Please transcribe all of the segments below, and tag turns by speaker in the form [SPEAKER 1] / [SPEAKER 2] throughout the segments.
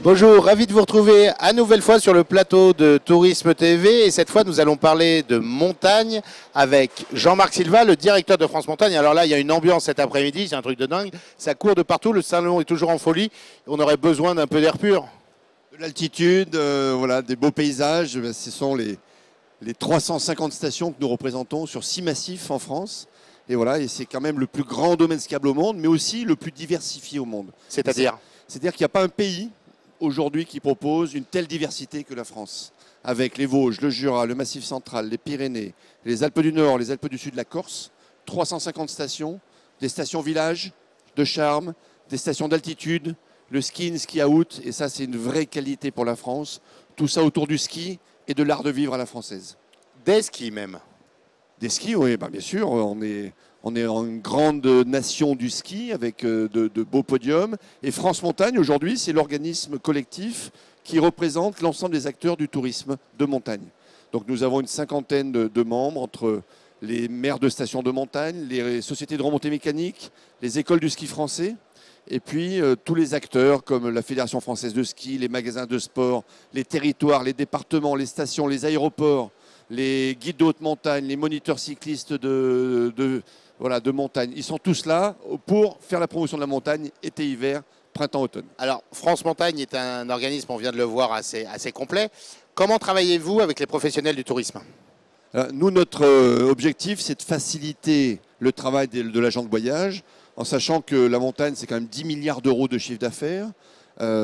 [SPEAKER 1] Bonjour, ravi de vous retrouver à nouvelle fois sur le plateau de Tourisme TV. Et cette fois, nous allons parler de montagne avec Jean-Marc Silva, le directeur de France Montagne. Alors là, il y a une ambiance cet après-midi, c'est un truc de dingue. Ça court de partout, le salon est toujours en folie. On aurait besoin d'un peu d'air pur.
[SPEAKER 2] De l'altitude, voilà, des beaux paysages. Ce sont les 350 stations que nous représentons sur 6 massifs en France. Et voilà, et c'est quand même le plus grand domaine skiable au monde, mais aussi le plus diversifié au monde.
[SPEAKER 1] C'est-à-dire
[SPEAKER 2] qu'il n'y a pas un pays aujourd'hui qui propose une telle diversité que la France, avec les Vosges, le Jura, le Massif central, les Pyrénées, les Alpes du Nord, les Alpes du Sud, la Corse, 350 stations, des stations villages de charme, des stations d'altitude, le ski in, ski out, et ça c'est une vraie qualité pour la France. Tout ça autour du ski et de l'art de vivre à la française.
[SPEAKER 1] Des skis même.
[SPEAKER 2] Des skis, oui, bien sûr, on est une grande nation du ski avec de beaux podiums. Et France Montagne, aujourd'hui, c'est l'organisme collectif qui représente l'ensemble des acteurs du tourisme de montagne. Donc nous avons une cinquantaine de membres entre les maires de stations de montagne, les sociétés de remontée mécanique, les écoles du ski français, et puis tous les acteurs comme la Fédération française de ski, les magasins de sport, les territoires, les départements, les stations, les aéroports, les guides de haute montagne, les moniteurs cyclistes de montagne. Ils sont tous là pour faire la promotion de la montagne, été-hiver, printemps-automne.
[SPEAKER 1] Alors, France Montagne est un organisme, on vient de le voir, assez complet. Comment travaillez-vous avec les professionnels du tourisme ?
[SPEAKER 2] Nous, notre objectif, c'est de faciliter le travail de l'agent de voyage, en sachant que la montagne, c'est quand même 10 milliards d'euros de chiffre d'affaires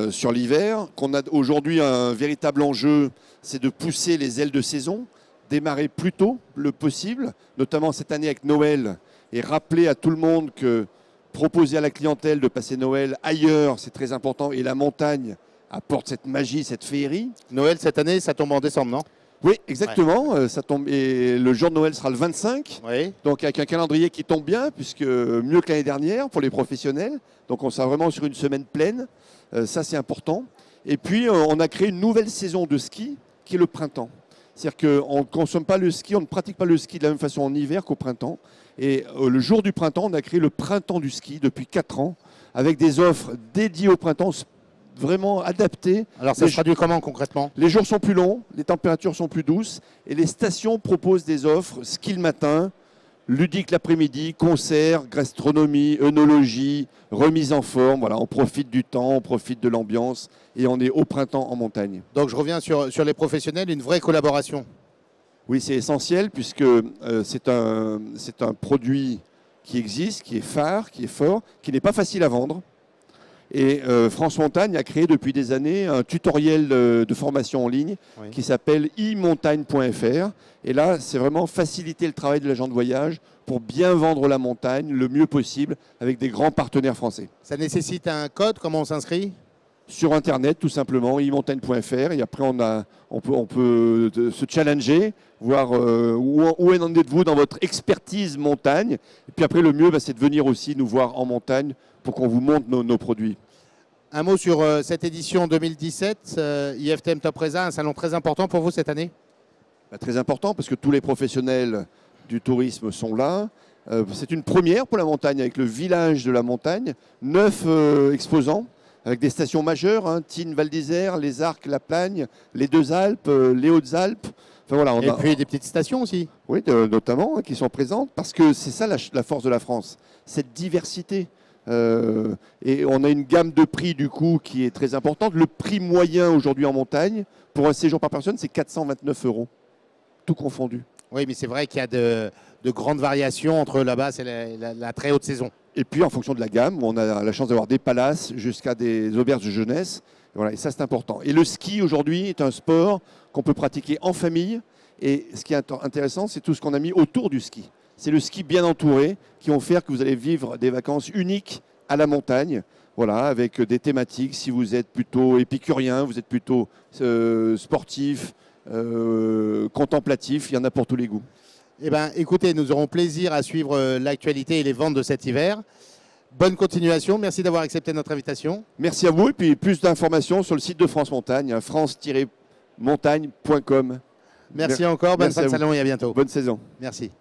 [SPEAKER 2] sur l'hiver, qu'on a aujourd'hui un véritable enjeu, c'est de pousser les ailes de saison, démarrer plus tôt le possible, notamment cette année avec Noël, et rappeler à tout le monde que proposer à la clientèle de passer Noël ailleurs, c'est très important, et la montagne apporte cette magie, cette féerie.
[SPEAKER 1] Noël, cette année, ça tombe en décembre, non ?
[SPEAKER 2] Oui, exactement. Ouais. Ça tombe, et le jour de Noël sera le 25,
[SPEAKER 1] oui.
[SPEAKER 2] Donc avec un calendrier qui tombe bien, puisque mieux que l'année dernière pour les professionnels. Donc on sera vraiment sur une semaine pleine, ça c'est important. Et puis on a créé une nouvelle saison de ski qui est le printemps. C'est-à-dire qu'on ne consomme pas le ski, on ne pratique pas le ski de la même façon en hiver qu'au printemps. Et le jour du printemps, on a créé le printemps du ski depuis 4 ans, avec des offres dédiées au printemps, vraiment adaptées.
[SPEAKER 1] Alors ça se traduit comment concrètement ?
[SPEAKER 2] Les jours sont plus longs, les températures sont plus douces, et les stations proposent des offres ski le matin, ludique l'après-midi, concerts, gastronomie, œnologie, remise en forme. Voilà, on profite du temps, on profite de l'ambiance et on est au printemps en montagne.
[SPEAKER 1] Donc je reviens sur les professionnels, une vraie collaboration.
[SPEAKER 2] Oui, c'est essentiel puisque c'est un produit qui existe, qui est phare, qui est fort, qui n'est pas facile à vendre. Et France Montagne a créé depuis des années un tutoriel de formation en ligne qui s'appelle imontagne.fr. Et là, c'est vraiment faciliter le travail de l'agent de voyage pour bien vendre la montagne le mieux possible avec des grands partenaires français.
[SPEAKER 1] Ça nécessite un code, comment on s'inscrit ?
[SPEAKER 2] Sur Internet, tout simplement, imontagne.fr. Et après, on peut se challenger, voir où en êtes-vous dans votre expertise montagne. Et puis après, le mieux, c'est de venir aussi nous voir en montagne pour qu'on vous montre nos produits.
[SPEAKER 1] Un mot sur cette édition 2017, IFTM Top Resa, un salon très important pour vous cette année ?
[SPEAKER 2] Très important parce que tous les professionnels du tourisme sont là. C'est une première pour la montagne avec le village de la montagne, 9 exposants avec des stations majeures, Tignes, Val d'Isère, les Arcs, la Plagne, les Deux Alpes, les Hautes-Alpes. Enfin, voilà,
[SPEAKER 1] et puis des petites stations aussi.
[SPEAKER 2] Oui, notamment, qui sont présentes parce que c'est ça la force de la France, cette diversité. Et on a une gamme de prix du coup qui est très importante. Le prix moyen aujourd'hui en montagne pour un séjour par personne, c'est 429 €, tout confondu.
[SPEAKER 1] Oui, mais c'est vrai qu'il y a de grandes variations entre la basse et la très haute saison.
[SPEAKER 2] Et puis en fonction de la gamme, on a la chance d'avoir des palaces jusqu'à des auberges de jeunesse. Voilà, et ça c'est important. Et le ski aujourd'hui est un sport qu'on peut pratiquer en famille. Et ce qui est intéressant, c'est tout ce qu'on a mis autour du ski. C'est le ski bien entouré qui vont faire que vous allez vivre des vacances uniques à la montagne, voilà, avec des thématiques. Si vous êtes plutôt épicurien, vous êtes plutôt sportif, contemplatif, il y en a pour tous les goûts.
[SPEAKER 1] Eh bien, écoutez, nous aurons plaisir à suivre l'actualité et les ventes de cet hiver. Bonne continuation, merci d'avoir accepté notre invitation.
[SPEAKER 2] Merci à vous, et puis plus d'informations sur le site de France Montagne, france-montagne.com.
[SPEAKER 1] Merci encore, bonne fin de salon et à bientôt.
[SPEAKER 2] Bonne saison.
[SPEAKER 1] Merci.